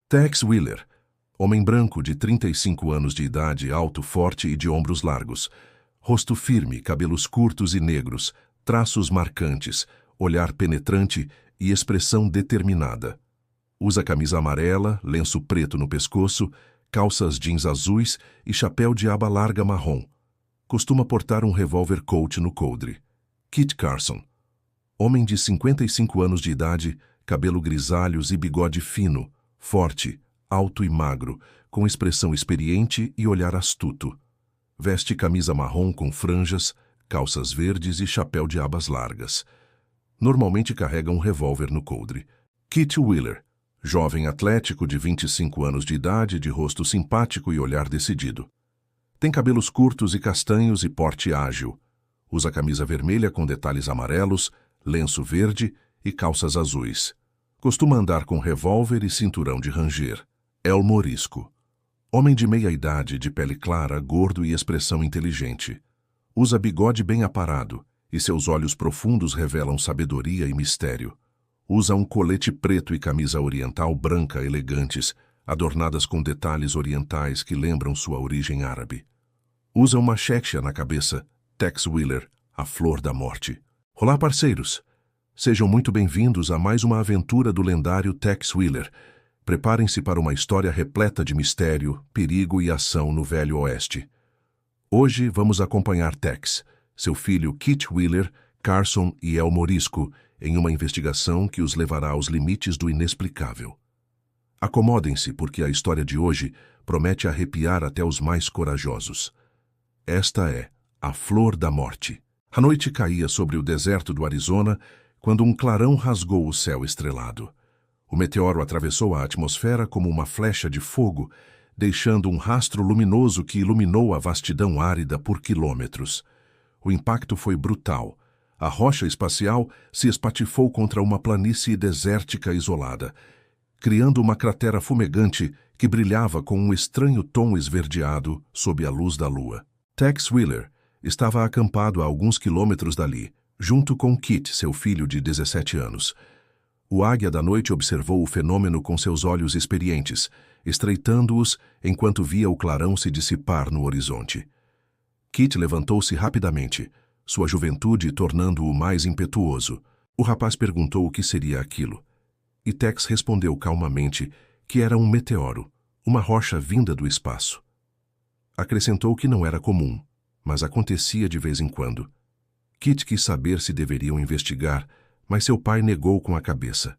Tex Willer, homem branco de 35 anos de idade, alto, forte e de ombros largos. Rosto firme, cabelos curtos e negros, traços marcantes, olhar penetrante e expressão determinada. Usa camisa amarela, lenço preto no pescoço, calças jeans azuis e chapéu de aba larga marrom. Costuma portar um revólver Colt no coldre. Kit Carson. Homem de 55 anos de idade, cabelo grisalhos e bigode fino, forte, alto e magro, com expressão experiente e olhar astuto. Veste camisa marrom com franjas, calças verdes e chapéu de abas largas. Normalmente carrega um revólver no coldre. Kit Willer, jovem atlético de 25 anos de idade, de rosto simpático e olhar decidido. Tem cabelos curtos e castanhos e porte ágil. Usa camisa vermelha com detalhes amarelos, lenço verde e calças azuis. Costuma andar com revólver e cinturão de ranger. El Morisco. Homem de meia idade, de pele clara, gordo e expressão inteligente. Usa bigode bem aparado, e seus olhos profundos revelam sabedoria e mistério. Usa um colete preto e camisa oriental branca elegantes, adornadas com detalhes orientais que lembram sua origem árabe. Usa uma xexia na cabeça, Tex Willer, a flor da morte. Olá, parceiros! Sejam muito bem-vindos a mais uma aventura do lendário Tex Willer. Preparem-se para uma história repleta de mistério, perigo e ação no Velho Oeste. Hoje vamos acompanhar Tex, seu filho Kit Willer, Carson e El Morisco em uma investigação que os levará aos limites do inexplicável. Acomodem-se, porque a história de hoje promete arrepiar até os mais corajosos. Esta é a Flor da Morte. A noite caía sobre o deserto do Arizona quando um clarão rasgou o céu estrelado. O meteoro atravessou a atmosfera como uma flecha de fogo, deixando um rastro luminoso que iluminou a vastidão árida por quilômetros. O impacto foi brutal. A rocha espacial se espatifou contra uma planície desértica isolada, criando uma cratera fumegante que brilhava com um estranho tom esverdeado sob a luz da lua. Tex Willer estava acampado a alguns quilômetros dali, junto com Kit, seu filho de 17 anos. O águia da noite observou o fenômeno com seus olhos experientes, estreitando-os enquanto via o clarão se dissipar no horizonte. Kit levantou-se rapidamente, sua juventude tornando-o mais impetuoso. O rapaz perguntou o que seria aquilo, e Tex respondeu calmamente que era um meteoro, uma rocha vinda do espaço. Acrescentou que não era comum, mas acontecia de vez em quando. Kit quis saber se deveriam investigar, mas seu pai negou com a cabeça.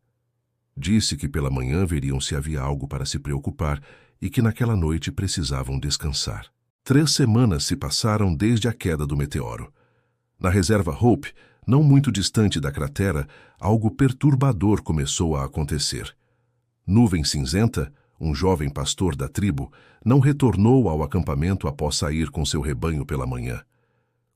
Disse que pela manhã veriam se havia algo para se preocupar e que naquela noite precisavam descansar. 3 semanas se passaram desde a queda do meteoro. Na reserva Hope, não muito distante da cratera, algo perturbador começou a acontecer. Nuvem Cinzenta, um jovem pastor da tribo, não retornou ao acampamento após sair com seu rebanho pela manhã.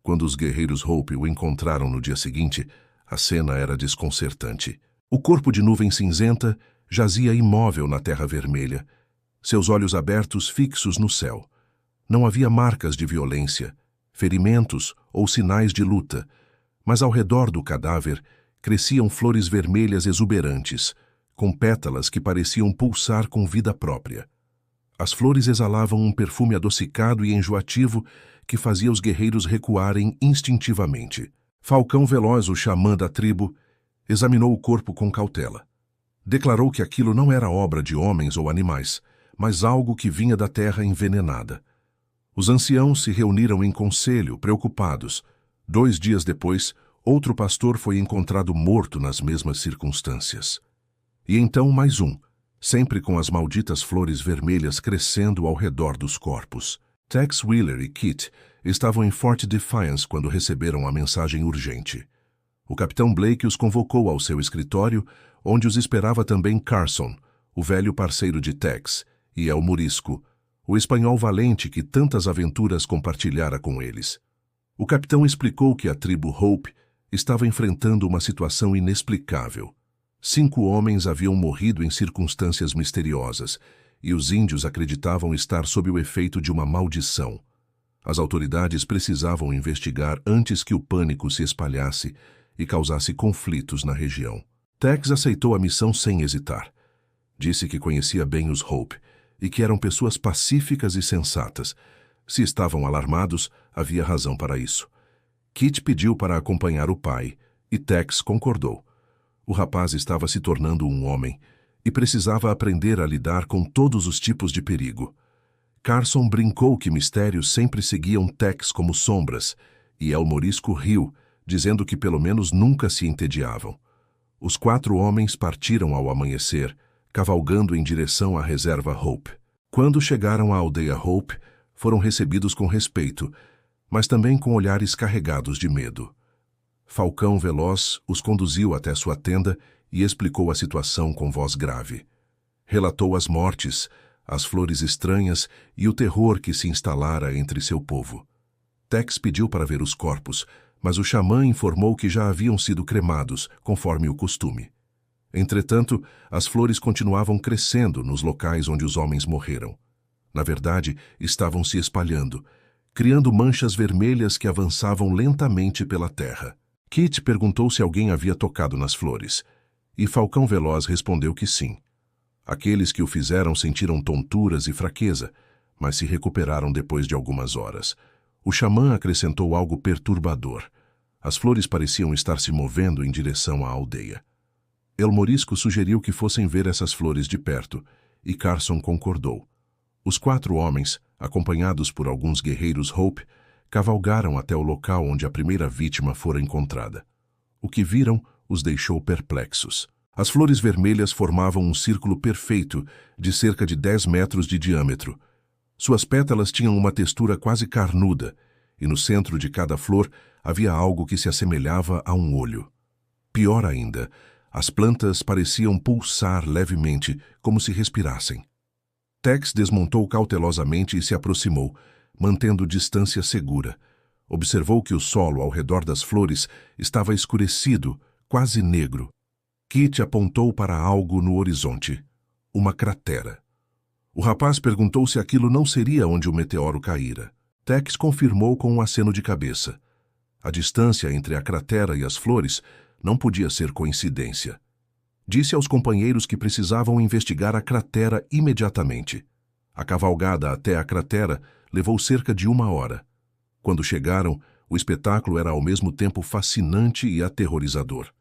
Quando os guerreiros Hope o encontraram no dia seguinte, a cena era desconcertante. O corpo de Nuvem Cinzenta jazia imóvel na terra vermelha, seus olhos abertos fixos no céu. Não havia marcas de violência, ferimentos ou sinais de luta, mas ao redor do cadáver cresciam flores vermelhas exuberantes, com pétalas que pareciam pulsar com vida própria. As flores exalavam um perfume adocicado e enjoativo que fazia os guerreiros recuarem instintivamente. Falcão Veloz, o xamã da tribo, examinou o corpo com cautela. Declarou que aquilo não era obra de homens ou animais, mas algo que vinha da terra envenenada. Os anciãos se reuniram em conselho, preocupados. 2 dias depois, outro pastor foi encontrado morto nas mesmas circunstâncias. E então mais um, sempre com as malditas flores vermelhas crescendo ao redor dos corpos. Tex Willer e Kit estavam em Fort Defiance quando receberam a mensagem urgente. O capitão Blake os convocou ao seu escritório, onde os esperava também Carson, o velho parceiro de Tex, e El Morisco, o espanhol valente que tantas aventuras compartilhara com eles. O capitão explicou que a tribo Hope estava enfrentando uma situação inexplicável. 5 homens haviam morrido em circunstâncias misteriosas, e os índios acreditavam estar sob o efeito de uma maldição. As autoridades precisavam investigar antes que o pânico se espalhasse e causasse conflitos na região. Tex aceitou a missão sem hesitar. Disse que conhecia bem os Hope e que eram pessoas pacíficas e sensatas. Se estavam alarmados, havia razão para isso. Kit pediu para acompanhar o pai e Tex concordou. O rapaz estava se tornando um homem e precisava aprender a lidar com todos os tipos de perigo. Carson brincou que mistérios sempre seguiam Tex como sombras, e El Morisco riu, dizendo que pelo menos nunca se entediavam. Os 4 homens partiram ao amanhecer, cavalgando em direção à reserva Hope. Quando chegaram à aldeia Hope, foram recebidos com respeito, mas também com olhares carregados de medo. Falcão Veloz os conduziu até sua tenda e explicou a situação com voz grave. Relatou as mortes, as flores estranhas e o terror que se instalara entre seu povo. Tex pediu para ver os corpos, mas o xamã informou que já haviam sido cremados, conforme o costume. Entretanto, as flores continuavam crescendo nos locais onde os homens morreram. Na verdade, estavam se espalhando, criando manchas vermelhas que avançavam lentamente pela terra. Kit perguntou se alguém havia tocado nas flores, e Falcão Veloz respondeu que sim. Aqueles que o fizeram sentiram tonturas e fraqueza, mas se recuperaram depois de algumas horas. O xamã acrescentou algo perturbador. As flores pareciam estar se movendo em direção à aldeia. El Morisco sugeriu que fossem ver essas flores de perto, e Carson concordou. Os 4 homens, acompanhados por alguns guerreiros Hope, cavalgaram até o local onde a primeira vítima fora encontrada. O que viram os deixou perplexos. As flores vermelhas formavam um círculo perfeito de cerca de 10 metros de diâmetro. Suas pétalas tinham uma textura quase carnuda, e no centro de cada flor havia algo que se assemelhava a um olho. Pior ainda, as plantas pareciam pulsar levemente, como se respirassem. Tex desmontou cautelosamente e se aproximou, mantendo distância segura. Observou que o solo ao redor das flores estava escurecido, quase negro. Kit apontou para algo no horizonte. Uma cratera. O rapaz perguntou se aquilo não seria onde o meteoro caíra. Tex confirmou com um aceno de cabeça. A distância entre a cratera e as flores não podia ser coincidência. Disse aos companheiros que precisavam investigar a cratera imediatamente. A cavalgada até a cratera levou cerca de 1 hora. Quando chegaram, o espetáculo era ao mesmo tempo fascinante e aterrorizador.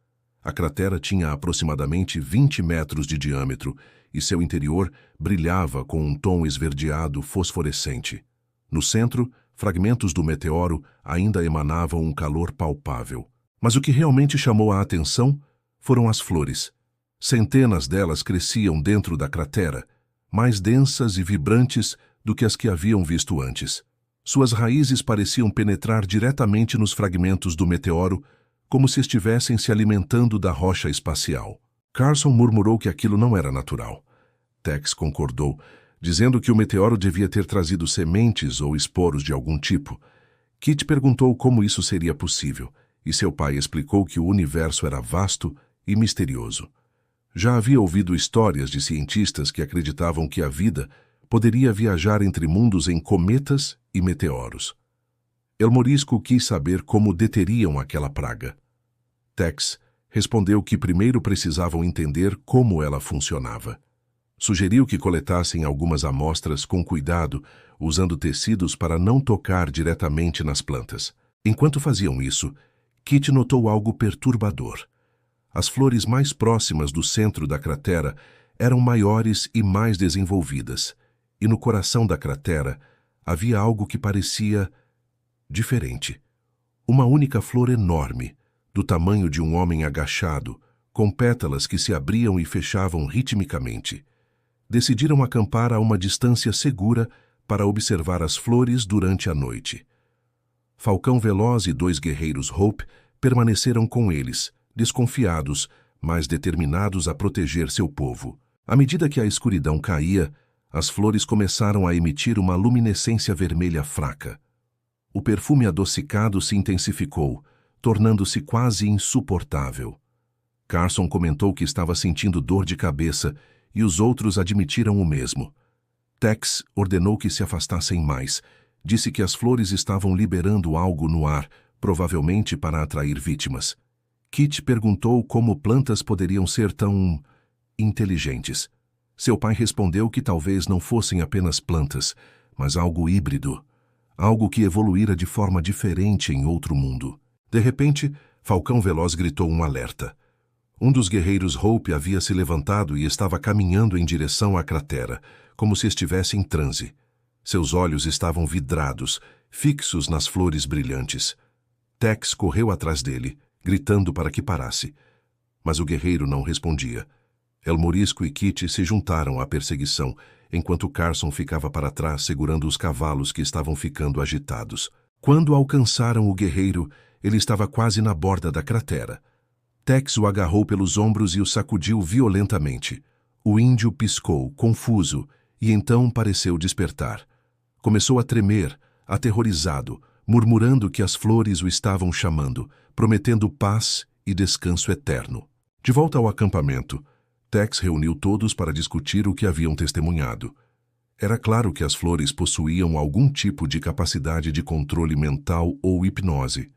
A cratera tinha aproximadamente 20 metros de diâmetro e seu interior brilhava com um tom esverdeado fosforescente. No centro, fragmentos do meteoro ainda emanavam um calor palpável. Mas o que realmente chamou a atenção foram as flores. Centenas delas cresciam dentro da cratera, mais densas e vibrantes do que as que haviam visto antes. Suas raízes pareciam penetrar diretamente nos fragmentos do meteoro, como se estivessem se alimentando da rocha espacial. Carson murmurou que aquilo não era natural. Tex concordou, dizendo que o meteoro devia ter trazido sementes ou esporos de algum tipo. Kit perguntou como isso seria possível, e seu pai explicou que o universo era vasto e misterioso. Já havia ouvido histórias de cientistas que acreditavam que a vida poderia viajar entre mundos em cometas e meteoros. El Morisco quis saber como deteriam aquela praga. Tex respondeu que primeiro precisavam entender como ela funcionava. Sugeriu que coletassem algumas amostras com cuidado, usando tecidos para não tocar diretamente nas plantas. Enquanto faziam isso, Kit notou algo perturbador. As flores mais próximas do centro da cratera eram maiores e mais desenvolvidas, e no coração da cratera havia algo que parecia diferente. Uma única flor enorme, do tamanho de um homem agachado, com pétalas que se abriam e fechavam ritmicamente. Decidiram acampar a uma distância segura para observar as flores durante a noite. Falcão Veloz e 2 guerreiros Hope permaneceram com eles, desconfiados, mas determinados a proteger seu povo. À medida que a escuridão caía, as flores começaram a emitir uma luminescência vermelha fraca. O perfume adocicado se intensificou, tornando-se quase insuportável. Carson comentou que estava sentindo dor de cabeça e os outros admitiram o mesmo. Tex ordenou que se afastassem mais. Disse que as flores estavam liberando algo no ar, provavelmente para atrair vítimas. Kit perguntou como plantas poderiam ser tão inteligentes. Seu pai respondeu que talvez não fossem apenas plantas, mas algo híbrido, algo que evoluíra de forma diferente em outro mundo. De repente, Falcão Veloz gritou um alerta. Um dos guerreiros Hope havia se levantado e estava caminhando em direção à cratera, como se estivesse em transe. Seus olhos estavam vidrados, fixos nas flores brilhantes. Tex correu atrás dele, gritando para que parasse. Mas o guerreiro não respondia. El Morisco e Kitty se juntaram à perseguição, enquanto Carson ficava para trás segurando os cavalos que estavam ficando agitados. Quando alcançaram o guerreiro, ele estava quase na borda da cratera. Tex o agarrou pelos ombros e o sacudiu violentamente. O índio piscou, confuso, e então pareceu despertar. Começou a tremer, aterrorizado, murmurando que as flores o estavam chamando, prometendo paz e descanso eterno. De volta ao acampamento, Tex reuniu todos para discutir o que haviam testemunhado. Era claro que as flores possuíam algum tipo de capacidade de controle mental ou hipnose.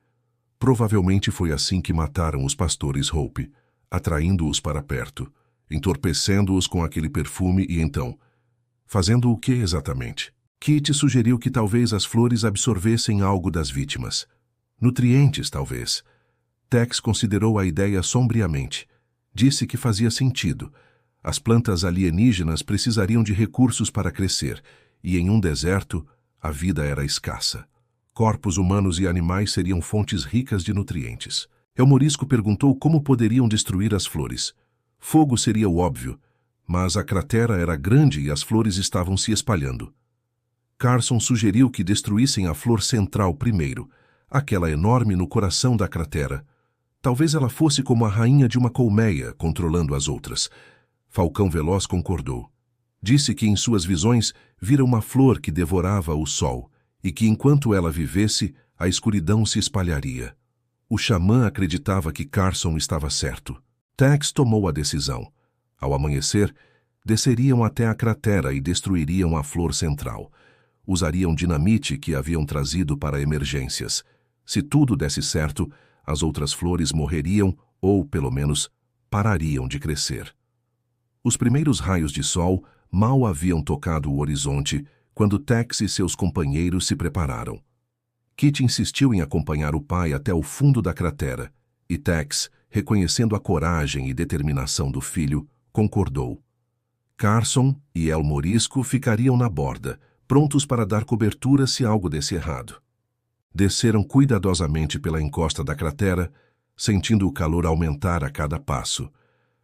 Provavelmente foi assim que mataram os pastores Hope, atraindo-os para perto, entorpecendo-os com aquele perfume e então... Fazendo o que exatamente? Kitty sugeriu que talvez as flores absorvessem algo das vítimas. Nutrientes, talvez. Tex considerou a ideia sombriamente. Disse que fazia sentido. As plantas alienígenas precisariam de recursos para crescer, e em um deserto, a vida era escassa. Corpos humanos e animais seriam fontes ricas de nutrientes. El Morisco perguntou como poderiam destruir as flores. Fogo seria o óbvio, mas a cratera era grande e as flores estavam se espalhando. Carson sugeriu que destruíssem a flor central primeiro, aquela enorme no coração da cratera. Talvez ela fosse como a rainha de uma colmeia, controlando as outras. Falcão Veloz concordou. Disse que em suas visões vira uma flor que devorava o sol, e que enquanto ela vivesse, a escuridão se espalharia. O xamã acreditava que Carson estava certo. Tex tomou a decisão. Ao amanhecer, desceriam até a cratera e destruiriam a flor central. Usariam dinamite que haviam trazido para emergências. Se tudo desse certo, as outras flores morreriam ou, pelo menos, parariam de crescer. Os primeiros raios de sol mal haviam tocado o horizonte quando Tex e seus companheiros se prepararam. Kitty insistiu em acompanhar o pai até o fundo da cratera, e Tex, reconhecendo a coragem e determinação do filho, concordou. Carson e El Morisco ficariam na borda, prontos para dar cobertura se algo desse errado. Desceram cuidadosamente pela encosta da cratera, sentindo o calor aumentar a cada passo.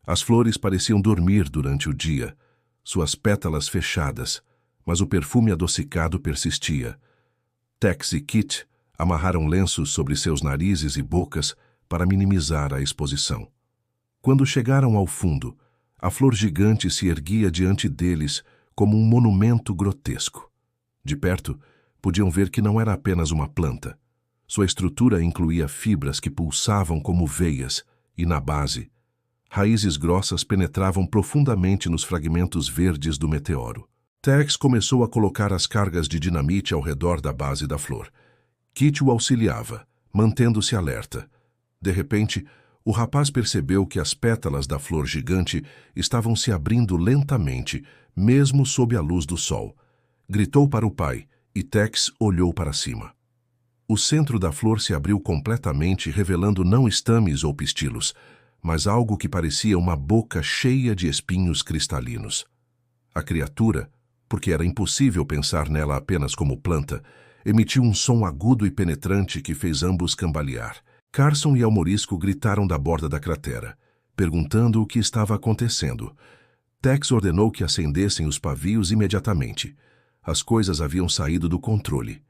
As flores pareciam dormir durante o dia, suas pétalas fechadas, mas o perfume adocicado persistia. Tex e Kit amarraram lenços sobre seus narizes e bocas para minimizar a exposição. Quando chegaram ao fundo, a flor gigante se erguia diante deles como um monumento grotesco. De perto, podiam ver que não era apenas uma planta. Sua estrutura incluía fibras que pulsavam como veias, e na base, raízes grossas penetravam profundamente nos fragmentos verdes do meteoro. Tex começou a colocar as cargas de dinamite ao redor da base da flor. Kit o auxiliava, mantendo-se alerta. De repente, o rapaz percebeu que as pétalas da flor gigante estavam se abrindo lentamente, mesmo sob a luz do sol. Gritou para o pai, e Tex olhou para cima. O centro da flor se abriu completamente, revelando não estames ou pistilos, mas algo que parecia uma boca cheia de espinhos cristalinos. A criatura, porque era impossível pensar nela apenas como planta, emitiu um som agudo e penetrante que fez ambos cambalear. Carson e El Morisco gritaram da borda da cratera, perguntando o que estava acontecendo. Tex ordenou que acendessem os pavios imediatamente. As coisas haviam saído do controle.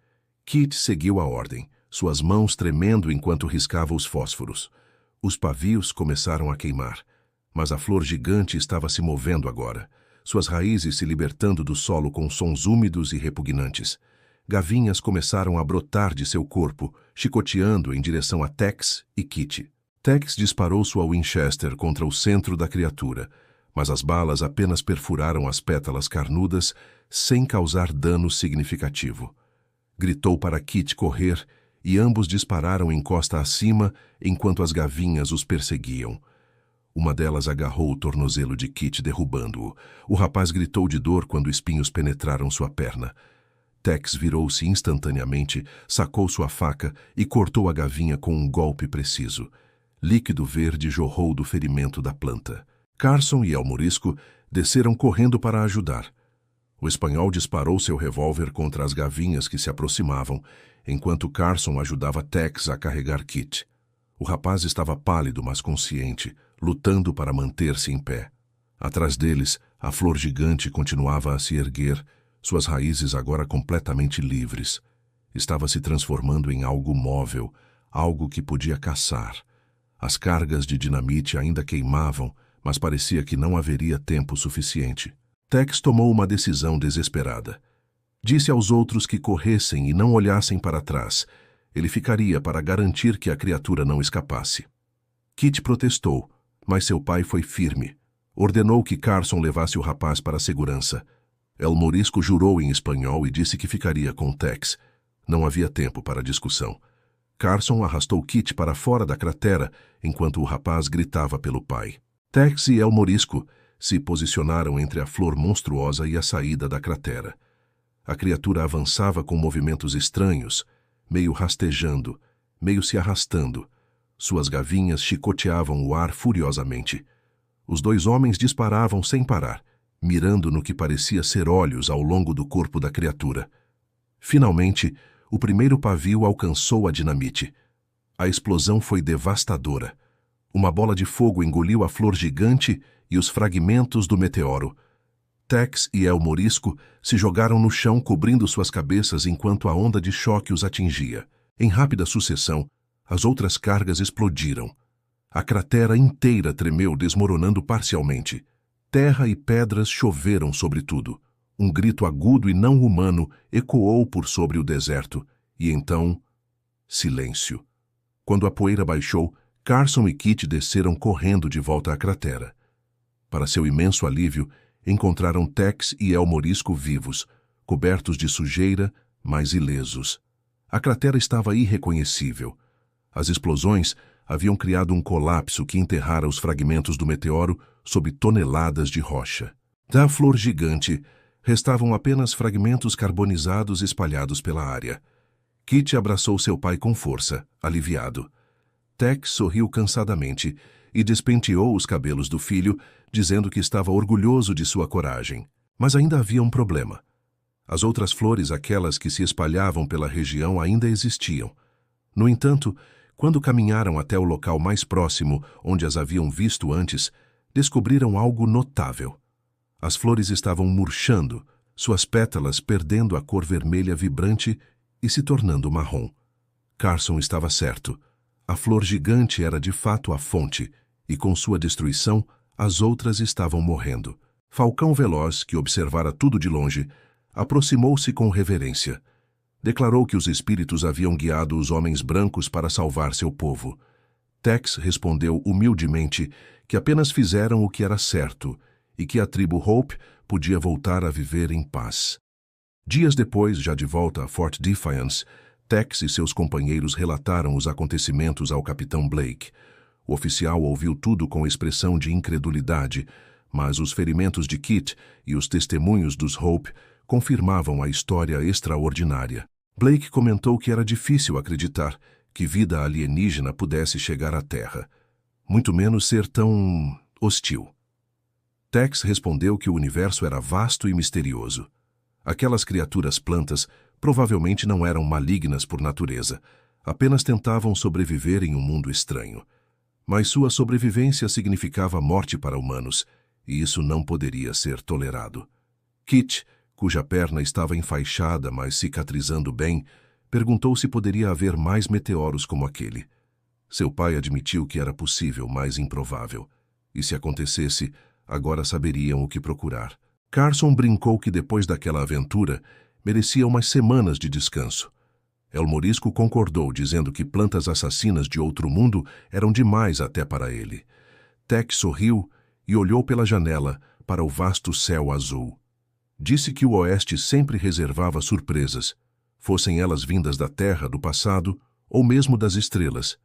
Kit seguiu a ordem, suas mãos tremendo enquanto riscava os fósforos. Os pavios começaram a queimar, mas a flor gigante estava se movendo agora, suas raízes se libertando do solo com sons úmidos e repugnantes. Gavinhas começaram a brotar de seu corpo, chicoteando em direção a Tex e Kit. Tex disparou sua Winchester contra o centro da criatura, mas as balas apenas perfuraram as pétalas carnudas sem causar dano significativo. Gritou para Kit correr e ambos dispararam encosta acima enquanto as gavinhas os perseguiam. Uma delas agarrou o tornozelo de Kit, derrubando-o. O rapaz gritou de dor quando espinhos penetraram sua perna. Tex virou-se instantaneamente, sacou sua faca e cortou a gavinha com um golpe preciso. Líquido verde jorrou do ferimento da planta. Carson e El Morisco desceram correndo para ajudar. O espanhol disparou seu revólver contra as gavinhas que se aproximavam, enquanto Carson ajudava Tex a carregar Kit. O rapaz estava pálido, mas consciente, lutando para manter-se em pé. Atrás deles, a flor gigante continuava a se erguer, suas raízes agora completamente livres. Estava se transformando em algo móvel, algo que podia caçar. As cargas de dinamite ainda queimavam, mas parecia que não haveria tempo suficiente. Tex tomou uma decisão desesperada. Disse aos outros que corressem e não olhassem para trás. Ele ficaria para garantir que a criatura não escapasse. Kit protestou, mas seu pai foi firme. Ordenou que Carson levasse o rapaz para a segurança. El Morisco jurou em espanhol e disse que ficaria com Tex. Não havia tempo para discussão. Carson arrastou Kit para fora da cratera, enquanto o rapaz gritava pelo pai. Tex e El Morisco se posicionaram entre a flor monstruosa e a saída da cratera. A criatura avançava com movimentos estranhos, meio rastejando, meio se arrastando. Suas gavinhas chicoteavam o ar furiosamente. Os dois homens disparavam sem parar, mirando no que parecia ser olhos ao longo do corpo da criatura. Finalmente, o primeiro pavio alcançou a dinamite. A explosão foi devastadora. Uma bola de fogo engoliu a flor gigante e os fragmentos do meteoro. Tex e El Morisco se jogaram no chão, cobrindo suas cabeças enquanto a onda de choque os atingia. Em rápida sucessão, as outras cargas explodiram. A cratera inteira tremeu, desmoronando parcialmente. Terra e pedras choveram sobre tudo. Um grito agudo e não humano ecoou por sobre o deserto. E então, silêncio. Quando a poeira baixou, Carson e Kit desceram correndo de volta à cratera. Para seu imenso alívio, encontraram Tex e El Morisco vivos, cobertos de sujeira, mas ilesos. A cratera estava irreconhecível. As explosões haviam criado um colapso que enterrara os fragmentos do meteoro sob toneladas de rocha. Da flor gigante, restavam apenas fragmentos carbonizados espalhados pela área. Kit abraçou seu pai com força, aliviado. Tex sorriu cansadamente e despenteou os cabelos do filho, dizendo que estava orgulhoso de sua coragem. Mas ainda havia um problema. As outras flores, aquelas que se espalhavam pela região, ainda existiam. No entanto, quando caminharam até o local mais próximo, onde as haviam visto antes, descobriram algo notável. As flores estavam murchando, suas pétalas perdendo a cor vermelha vibrante e se tornando marrom. Carson estava certo. A flor gigante era de fato a fonte, e com sua destruição, as outras estavam morrendo. Falcão Veloz, que observara tudo de longe, aproximou-se com reverência. Declarou que os espíritos haviam guiado os homens brancos para salvar seu povo. Tex respondeu humildemente que apenas fizeram o que era certo e que a tribo Hope podia voltar a viver em paz. Dias depois, já de volta a Fort Defiance, Tex e seus companheiros relataram os acontecimentos ao capitão Blake. O oficial ouviu tudo com expressão de incredulidade, mas os ferimentos de Kit e os testemunhos dos Hope confirmavam a história extraordinária. Blake comentou que era difícil acreditar que vida alienígena pudesse chegar à Terra, muito menos ser tão hostil. Tex respondeu que o universo era vasto e misterioso. Aquelas criaturas plantas provavelmente não eram malignas por natureza, apenas tentavam sobreviver em um mundo estranho. Mas sua sobrevivência significava morte para humanos, e isso não poderia ser tolerado. Kit, cuja perna estava enfaixada, mas cicatrizando bem, perguntou se poderia haver mais meteoros como aquele. Seu pai admitiu que era possível, mas improvável. E se acontecesse, agora saberiam o que procurar. Carson brincou que depois daquela aventura, merecia umas semanas de descanso. El Morisco concordou, dizendo que plantas assassinas de outro mundo eram demais até para ele. Tex sorriu e olhou pela janela para o vasto céu azul. Disse que o oeste sempre reservava surpresas, fossem elas vindas da terra, do passado ou mesmo das estrelas,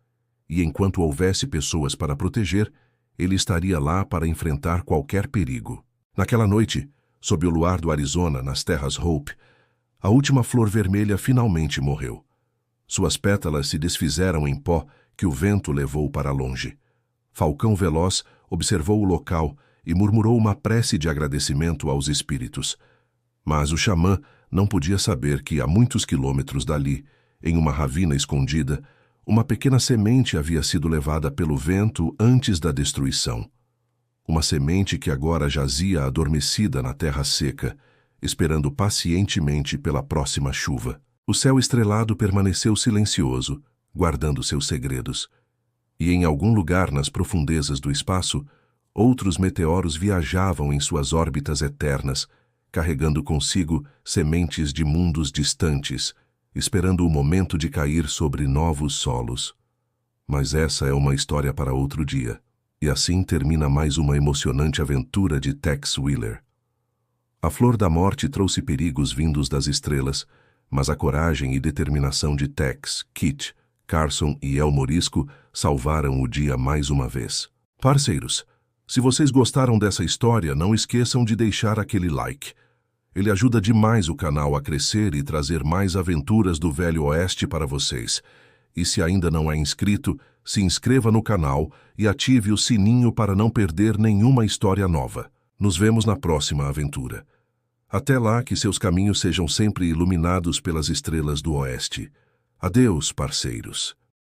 e enquanto houvesse pessoas para proteger, ele estaria lá para enfrentar qualquer perigo. Naquela noite, sob o luar do Arizona, nas terras Hope, a última flor vermelha finalmente morreu. Suas pétalas se desfizeram em pó que o vento levou para longe. Falcão Veloz observou o local e murmurou uma prece de agradecimento aos espíritos. Mas o xamã não podia saber que a muitos quilômetros dali, em uma ravina escondida, uma pequena semente havia sido levada pelo vento antes da destruição. Uma semente que agora jazia adormecida na terra seca, esperando pacientemente pela próxima chuva. O céu estrelado permaneceu silencioso, guardando seus segredos. E em algum lugar nas profundezas do espaço, outros meteoros viajavam em suas órbitas eternas, carregando consigo sementes de mundos distantes, esperando o momento de cair sobre novos solos. Mas essa é uma história para outro dia. E assim termina mais uma emocionante aventura de Tex Willer. A Flor da Morte trouxe perigos vindos das estrelas, mas a coragem e determinação de Tex, Kit, Carson e El Morisco salvaram o dia mais uma vez. Parceiros, se vocês gostaram dessa história, não esqueçam de deixar aquele like. Ele ajuda demais o canal a crescer e trazer mais aventuras do Velho Oeste para vocês. E se ainda não é inscrito, se inscreva no canal e ative o sininho para não perder nenhuma história nova. Nos vemos na próxima aventura. Até lá, que seus caminhos sejam sempre iluminados pelas estrelas do Oeste. Adeus, parceiros.